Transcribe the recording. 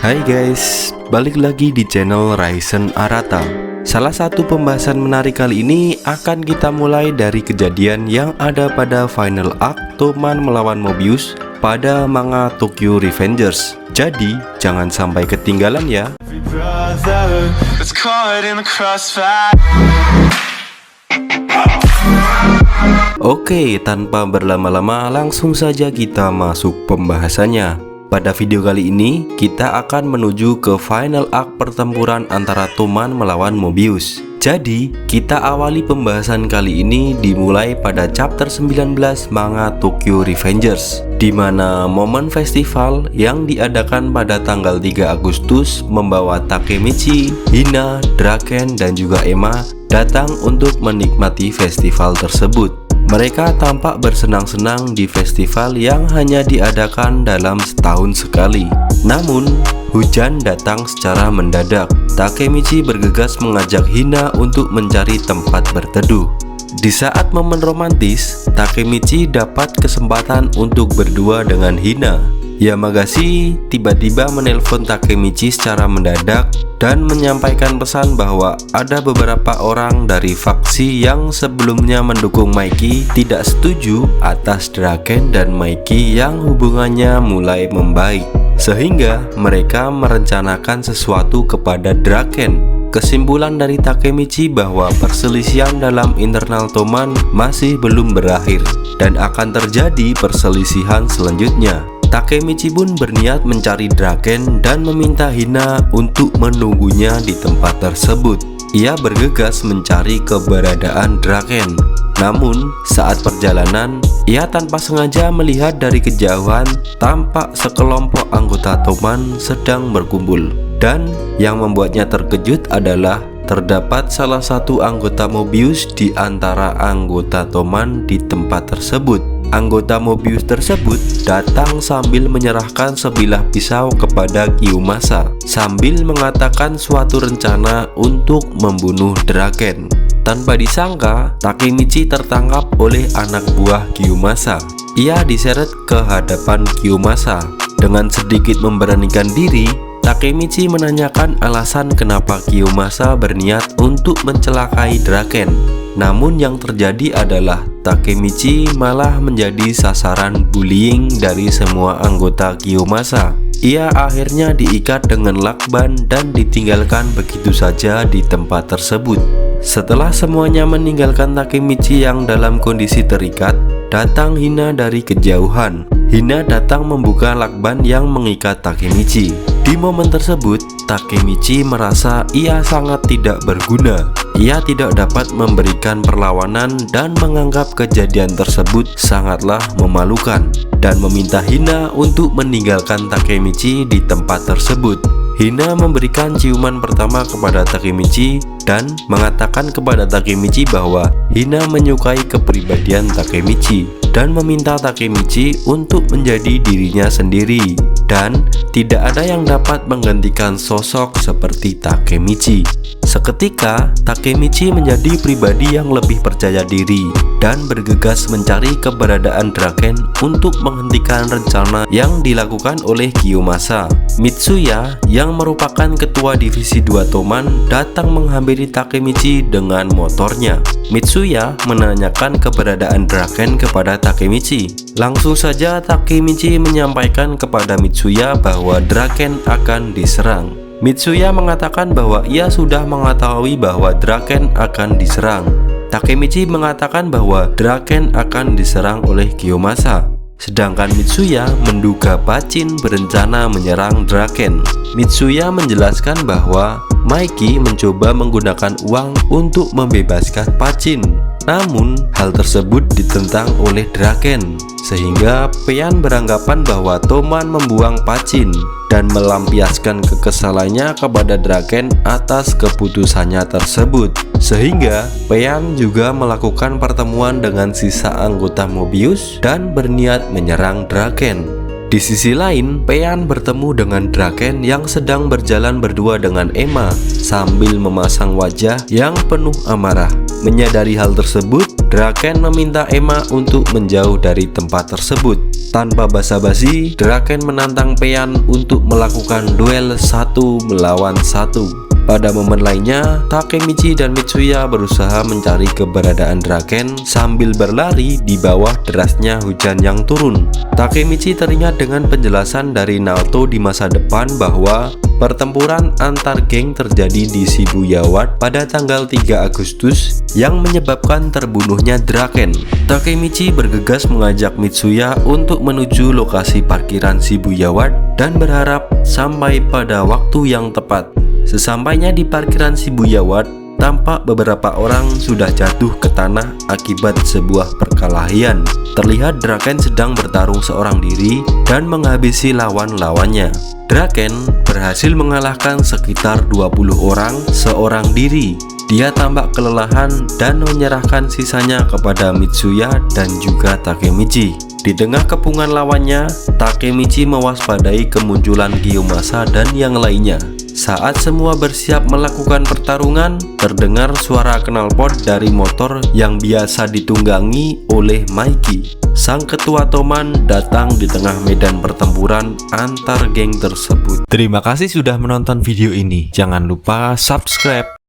Hai guys, balik lagi di channel Ryzen Arata. Salah satu pembahasan menarik kali ini akan kita mulai dari kejadian yang ada pada final arc Toman melawan Mobius pada manga Tokyo Revengers. Jadi, jangan sampai ketinggalan ya. Oke, tanpa berlama-lama langsung saja kita masuk pembahasannya. Pada video kali ini, kita akan menuju ke final arc pertempuran antara Toman melawan Mobius. Jadi, kita awali pembahasan kali ini dimulai pada chapter 19 manga Tokyo Revengers, di mana momen festival yang diadakan pada tanggal 3 Agustus membawa Takemichi, Hina, Draken, dan juga Emma datang untuk menikmati festival tersebut. Mereka tampak bersenang-senang di festival yang hanya diadakan dalam setahun sekali. Namun, hujan datang secara mendadak. Takemichi bergegas mengajak Hina untuk mencari tempat berteduh. Di saat momen romantis, Takemichi dapat kesempatan untuk berdua dengan Hina. Yamagasi tiba-tiba menelpon Takemichi secara mendadak dan menyampaikan pesan bahwa ada beberapa orang dari faksi yang sebelumnya mendukung Mikey tidak setuju atas Draken dan Mikey yang hubungannya mulai membaik, sehingga mereka merencanakan sesuatu kepada Draken. Kesimpulan dari Takemichi bahwa perselisihan dalam internal Toman masih belum berakhir dan akan terjadi perselisihan selanjutnya. Takemichi pun berniat mencari Draken dan meminta Hina untuk menunggunya di tempat tersebut. Ia bergegas mencari keberadaan Draken. Namun, saat perjalanan, ia tanpa sengaja melihat dari kejauhan tampak sekelompok anggota Toman sedang berkumpul. Dan yang membuatnya terkejut adalah terdapat salah satu anggota Mobius di antara anggota Toman di tempat tersebut. Anggota Mobius tersebut datang sambil menyerahkan sebilah pisau kepada Kiyomasa sambil mengatakan suatu rencana untuk membunuh Draken. Tanpa disangka, Takemichi tertangkap oleh anak buah Kiyomasa. Ia diseret ke hadapan Kiyomasa. Dengan sedikit memberanikan diri, Takemichi menanyakan alasan kenapa Kiyomasa berniat untuk mencelakai Draken. Namun yang terjadi adalah Takemichi malah menjadi sasaran bullying dari semua anggota Kiyomasa. Ia akhirnya diikat dengan lakban dan ditinggalkan begitu saja di tempat tersebut. Setelah semuanya meninggalkan Takemichi yang dalam kondisi terikat, datang Hina dari kejauhan. Hina datang membuka lakban yang mengikat Takemichi. Di momen tersebut, Takemichi merasa ia sangat tidak berguna. Ia tidak dapat memberikan perlawanan dan menganggap kejadian tersebut sangatlah memalukan dan meminta Hina untuk meninggalkan Takemichi di tempat tersebut. Hina memberikan ciuman pertama kepada Takemichi dan mengatakan kepada Takemichi bahwa Hina menyukai kepribadian Takemichi dan meminta Takemichi untuk menjadi dirinya sendiri dan tidak ada yang dapat menggantikan sosok seperti Takemichi. Seketika, Takemichi menjadi pribadi yang lebih percaya diri dan bergegas mencari keberadaan Draken untuk menghentikan rencana yang dilakukan oleh Kiyomasa. Mitsuya yang merupakan ketua divisi 2 Toman datang menghampiri Takemichi dengan motornya. Mitsuya menanyakan keberadaan Draken kepada Takemichi. Langsung saja Takemichi menyampaikan kepada Mitsuya bahwa Draken akan diserang. Mitsuya mengatakan bahwa ia sudah mengetahui bahwa Draken akan diserang. Takemichi mengatakan bahwa Draken akan diserang oleh Kiyomasa. Sedangkan Mitsuya menduga Pachin berencana menyerang Draken. Mitsuya menjelaskan bahwa Mikey mencoba menggunakan uang untuk membebaskan Pachin. Namun, hal tersebut ditentang oleh Draken, sehingga Pain beranggapan bahwa Toman membuang Pachin dan melampiaskan kekesalannya kepada Draken atas keputusannya tersebut. Sehingga Pain juga melakukan pertemuan dengan sisa anggota Mobius dan berniat menyerang Draken. Di sisi lain, Pain bertemu dengan Draken yang sedang berjalan berdua dengan Emma sambil memasang wajah yang penuh amarah. Menyadari hal tersebut, Draken meminta Emma untuk menjauh dari tempat tersebut. Tanpa basa-basi, Draken menantang Paean untuk melakukan duel 1 melawan 1. Pada momen lainnya, Takemichi dan Mitsuya berusaha mencari keberadaan Draken sambil berlari di bawah derasnya hujan yang turun. Takemichi teringat dengan penjelasan dari Naoto di masa depan bahwa pertempuran antar geng terjadi di Shibuya Ward pada tanggal 3 Agustus yang menyebabkan terbunuhnya Draken. Takemichi bergegas mengajak Mitsuya untuk menuju lokasi parkiran Shibuya Ward dan berharap sampai pada waktu yang tepat. Sesampainya di parkiran Shibuya Ward, tampak beberapa orang sudah jatuh ke tanah akibat sebuah perkelahian. Terlihat Draken sedang bertarung seorang diri dan menghabisi lawan-lawannya. Draken berhasil mengalahkan sekitar 20 orang seorang diri. Dia tampak kelelahan dan menyerahkan sisanya kepada Mitsuya dan juga Takemichi. Di tengah kepungan lawannya, Takemichi mewaspadai kemunculan Gyomasa dan yang lainnya. Saat semua bersiap melakukan pertarungan, terdengar suara knalpot dari motor yang biasa ditunggangi oleh Maiki. Sang ketua Toman datang di tengah medan pertempuran antar geng tersebut. Terima kasih sudah menonton video ini. Jangan lupa subscribe.